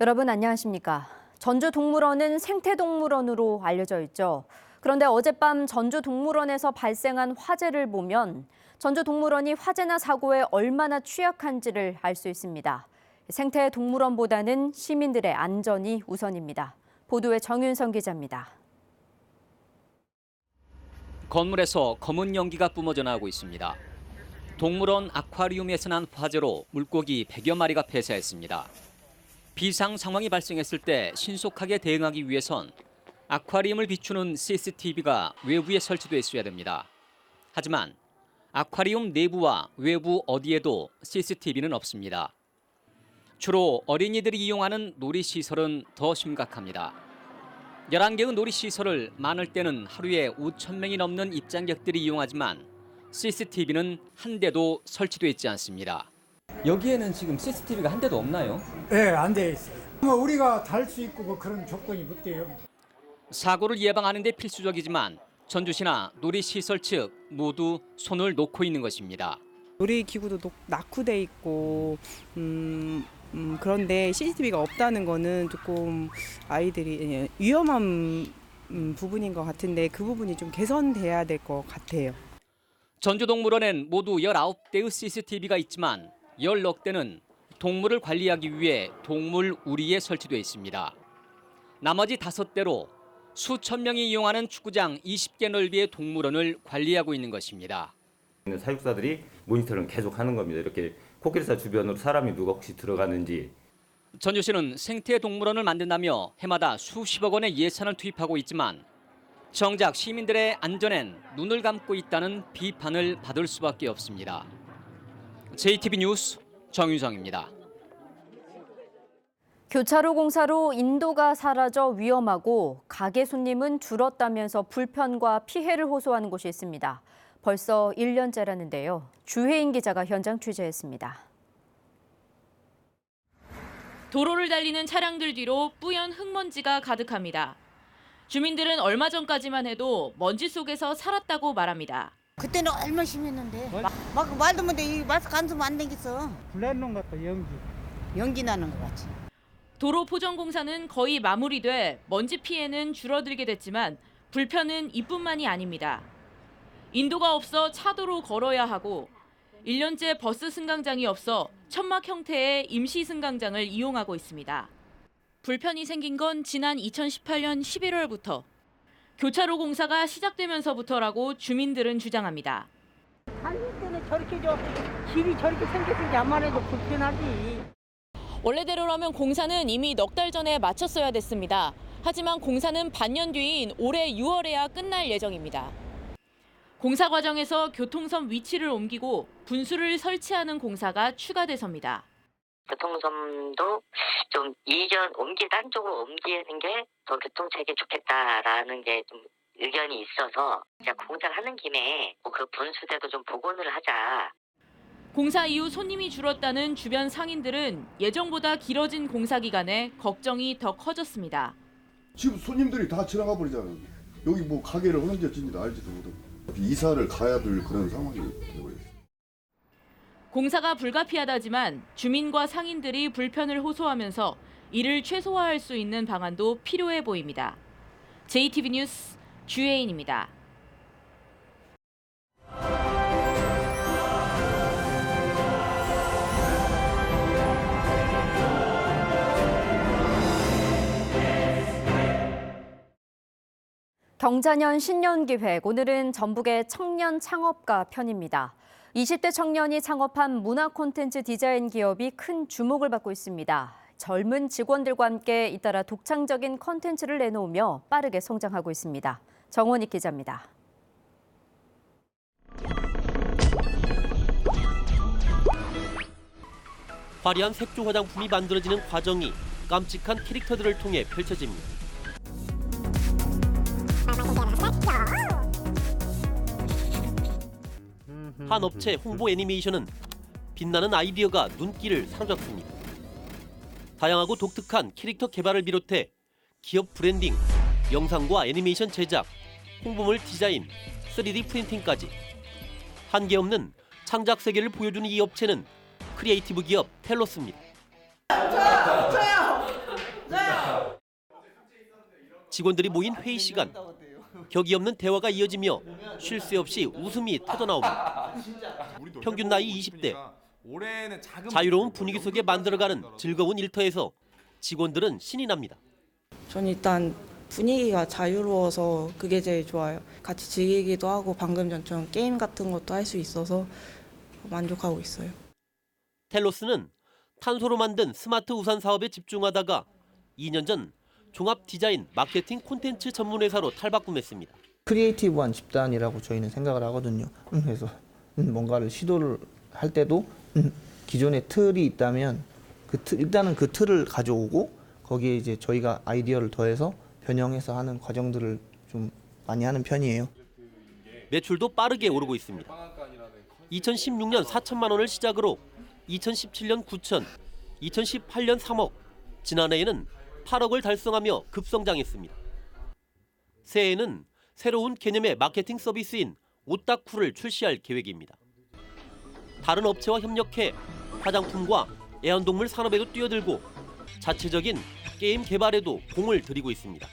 여러분 안녕하십니까? 전주동물원은 생태동물원으로 알려져 있죠. 그런데 어젯밤 전주동물원에서 발생한 화재를 보면 전주동물원이 화재나 사고에 얼마나 취약한지를 알 수 있습니다. 생태동물원보다는 시민들의 안전이 우선입니다. 보도에 정윤성 기자입니다. 건물에서 검은 연기가 뿜어져 나오고 있습니다. 동물원 아쿠아리움에서 난 화재로 물고기 100여 마리가 폐사했습니다. 비상 상황이 발생했을 때 신속하게 대응하기 위해선 아쿠아리움을 비추는 CCTV가 외부에 설치돼 있어야 됩니다. 하지만 아쿠아리움 내부와 외부 어디에도 CCTV는 없습니다. 주로 어린이들이 이용하는 놀이시설은 더 심각합니다. 11개의 놀이시설을 많을 때는 하루에 5,000명이 넘는 입장객들이 이용하지만 CCTV는 한 대도 설치돼 있지 않습니다. 여기에는 지금 CCTV가 한 대도 없나요? 네, 안 돼 있어요. 뭐 우리가 달 수 있고 뭐 그런 조건이 못 돼요. 사고를 예방하는 데 필수적이지만 전주시나 놀이시설 측 모두 손을 놓고 있는 것입니다. 놀이기구도 낙후돼 있고 그런데 CCTV가 없다는 거는 조금 아이들이 위험한 부분인 것 같은데 그 부분이 좀 개선돼야 될 것 같아요. 전주동물원엔 모두 19대의 CCTV가 있지만 10여 대는 동물을 관리하기 위해 동물 우리에 설치되어 있습니다. 나머지 5대로 수천 명이 이용하는 축구장 20개 넓이의 동물원을 관리하고 있는 것입니다. 사육사들이 모니터링을 계속 하는 겁니다. 이렇게 코끼리사 주변으로 사람이 누가 혹시 들어가는지. 전주시는 생태동물원을 만든다며 해마다 수십억 원의 예산을 투입하고 있지만 정작 시민들의 안전엔 눈을 감고 있다는 비판을 받을 수밖에 없습니다. JTB 뉴스 정윤성입니다. 교차로 공사로 인도가 사라져 위험하고 가게 손님은 줄었다면서 불편과 피해를 호소하는 곳이 있습니다. 벌써 1년째라는데요. 주혜인 기자가 현장 취재했습니다. 도로를 달리는 차량들 뒤로 뿌연 흙먼지가 가득합니다. 주민들은 얼마 전까지만 해도 먼지 속에서 살았다고 말합니다. 그때는 얼마나 심했는데 막 말도 못해. 이 마스크 안 쓰면 안 되겠어. 블랙론 같다, 연기 나는 것 같이. 도로 포정 공사는 거의 마무리돼 먼지 피해는 줄어들게 됐지만 불편은 이뿐만이 아닙니다. 인도가 없어 차도로 걸어야 하고 1년째 버스 승강장이 없어 천막 형태의 임시 승강장을 이용하고 있습니다. 불편이 생긴 건 지난 2018년 11월부터 교차로 공사가 시작되면서부터라고 주민들은 주장합니다. 달릴 때는 저렇게 길이 저렇게 생겼으니 암만 해도 불편하지. 원래대로라면 공사는 이미 넉 달 전에 마쳤어야 됐습니다. 하지만 공사는 반년 뒤인 올해 6월에야 끝날 예정입니다. 공사 과정에서 교통선 위치를 옮기고 분수를 설치하는 공사가 추가돼서입니다. 교통선도 좀 딴 쪽으로 옮기는 게 더 교통체계 좋겠다라는 게 좀 의견이 있어서 공사를 하는 김에 그 분수대도 좀 복원을 하자. 공사 이후 손님이 줄었다는 주변 상인들은 예정보다 길어진 공사 기간에 걱정이 더 커졌습니다. 지금 손님들이 다 지나가 버리잖아요. 여기 뭐 가게를 언제 짓는지 알지도 못하고 이사를 가야 될 그런 상황이 되버렸어요. 공사가 불가피하다지만 주민과 상인들이 불편을 호소하면서 이를 최소화할 수 있는 방안도 필요해 보입니다. JTB 뉴스 주혜인입니다. 경자년 신년기획, 오늘은 전북의 청년 창업가 편입니다. 20대 청년이 창업한 문화 콘텐츠 디자인 기업이 큰 주목을 받고 있습니다. 젊은 직원들과 함께 잇따라 독창적인 콘텐츠를 내놓으며 빠르게 성장하고 있습니다. 정원익 기자입니다. 화려한 색조 화장품이 만들어지는 과정이 깜찍한 캐릭터들을 통해 펼쳐집니다. 한 업체 홍보 애니메이션은 빛나는 아이디어가 눈길을 사로잡습니다. 다양하고 독특한 캐릭터 개발을 비롯해 기업 브랜딩, 영상과 애니메이션 제작, 홍보물 디자인, 3D 프린팅까지 한계 없는 창작 세계를 보여주는 이 업체는 크리에이티브 기업 텔로스입니다. 저요! 직원들이 모인 회의 시간. 격이 없는 대화가 이어지며 쉴 새 없이 웃음이 터져나옵니다. 평균 나이 20대. 자유로운 분위기 속에 만들어가는 즐거운 일터에서 직원들은 신이 납니다. 전 일단 분위기가 자유로워서 그게 제일 좋아요. 같이 즐기기도 하고 방금 전처럼 게임 같은 것도 할 수 있어서 만족하고 있어요. 텔로스는 탄소로 만든 스마트 우산 사업에 집중하다가 2년 전 종합 디자인 마케팅 콘텐츠 전문 회사로 탈바꿈했습니다. 크리에이티브한 집단이라고 저희는 생각을 하거든요. 그래서 뭔가를 시도를 할 때도 기존의 틀이 있다면 일단은 그 틀을 가져오고 거기에 이제 저희가 아이디어를 더해서 변형해서 하는 과정들을 좀 많이 하는 편이에요. 매출도 빠르게 오르고 있습니다. 2016년 4천만 원을 시작으로 2017년 9천, 2018년 3억, 지난해에는 8억을 달성하며 급성장했습니다. 새해에는 새로운 개념의 마케팅 서비스인 오타쿠를 출시할 계획입니다. 다른 업체와 협력해 화장품과 애완동물 산업에도 뛰어들고 자체적인 게임 개발에도 공을 들이고 있습니다.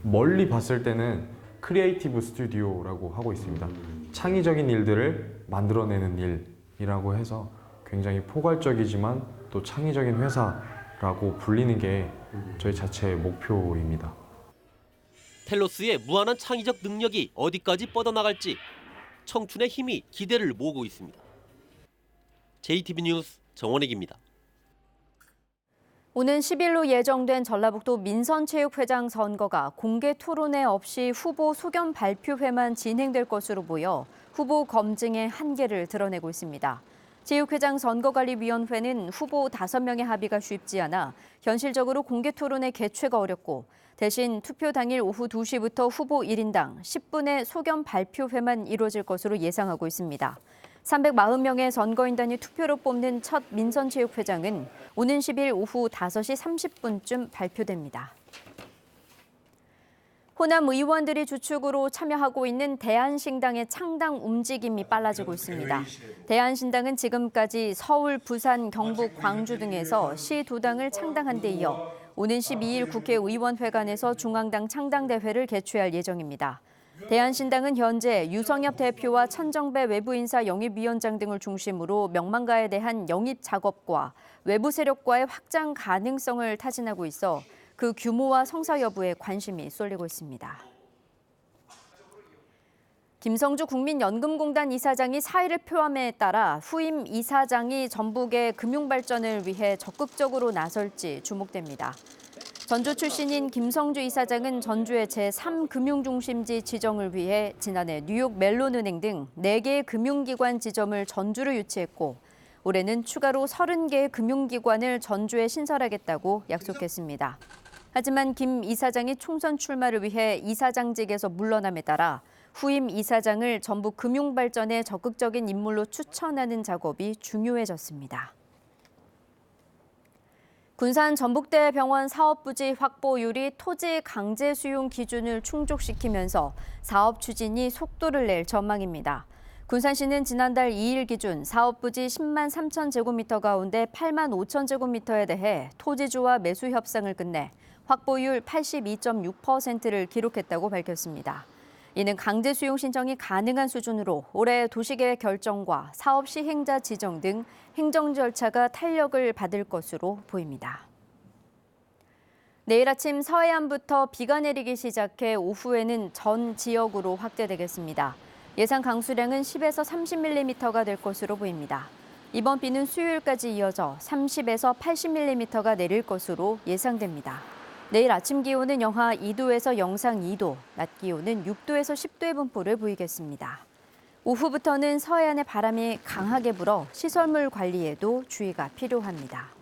멀리 봤을 때는 크리에이티브 스튜디오라고 하고 있습니다. 창의적인 일들을 만들어내는 일이라고 해서 굉장히 포괄적이지만 또 창의적인 회사라고 불리는 게 저희 자체의 목표입니다. 텔로스의 무한한 창의적 능력이 어디까지 뻗어나갈지 청춘의 힘이 기대를 모으고 있습니다. JTB 뉴스 정원익입니다. 오는 10일로 예정된 전라북도 민선체육회장 선거가 공개 토론회 없이 후보 소견 발표회만 진행될 것으로 보여 후보 검증의 한계를 드러내고 있습니다. 체육회장 선거관리위원회는 후보 5명의 합의가 쉽지 않아 현실적으로 공개 토론회 개최가 어렵고 대신 투표 당일 오후 2시부터 후보 1인당 10분의 소견 발표회만 이루어질 것으로 예상하고 있습니다. 340명의 선거인단이 투표로 뽑는 첫 민선체육회장은 오는 10일 오후 5시 30분쯤 발표됩니다. 호남 의원들이 주축으로 참여하고 있는 대한신당의 창당 움직임이 빨라지고 있습니다. 대한신당은 지금까지 서울, 부산, 경북, 광주 등에서 시 2당을 창당한 데 이어 오는 12일 국회의원회관에서 중앙당 창당대회를 개최할 예정입니다. 대한신당은 현재 유성엽 대표와 천정배 외부인사 영입위원장 등을 중심으로 명망가에 대한 영입 작업과 외부 세력과의 확장 가능성을 타진하고 있어 그 규모와 성사 여부에 관심이 쏠리고 있습니다. 김성주 국민연금공단 이사장이 사의를 표함에 따라 후임 이사장이 전북의 금융발전을 위해 적극적으로 나설지 주목됩니다. 전주 출신인 김성주 이사장은 전주의 제3금융중심지 지정을 위해 지난해 뉴욕 멜론은행 등 4개의 금융기관 지점을 전주로 유치했고 올해는 추가로 30개의 금융기관을 전주에 신설하겠다고 약속했습니다. 하지만 김 이사장이 총선 출마를 위해 이사장직에서 물러남에 따라 후임 이사장을 전북 금융발전의 적극적인 인물로 추천하는 작업이 중요해졌습니다. 군산 전북대병원 사업부지 확보율이 토지 강제 수용 기준을 충족시키면서 사업 추진이 속도를 낼 전망입니다. 군산시는 지난달 2일 기준 사업부지 10만 3천 제곱미터 가운데 8만 5천 제곱미터에 대해 토지주와 매수 협상을 끝내 확보율 82.6%를 기록했다고 밝혔습니다. 이는 강제 수용 신청이 가능한 수준으로 올해 도시계획 결정과 사업 시행자 지정 등 행정 절차가 탄력을 받을 것으로 보입니다. 내일 아침 서해안부터 비가 내리기 시작해 오후에는 전 지역으로 확대되겠습니다. 예상 강수량은 10에서 30mm가 될 것으로 보입니다. 이번 비는 수요일까지 이어져 30에서 80mm가 내릴 것으로 예상됩니다. 내일 아침 기온은 영하 2도에서 영상 2도, 낮 기온은 6도에서 10도의 분포를 보이겠습니다. 오후부터는 서해안에 바람이 강하게 불어 시설물 관리에도 주의가 필요합니다.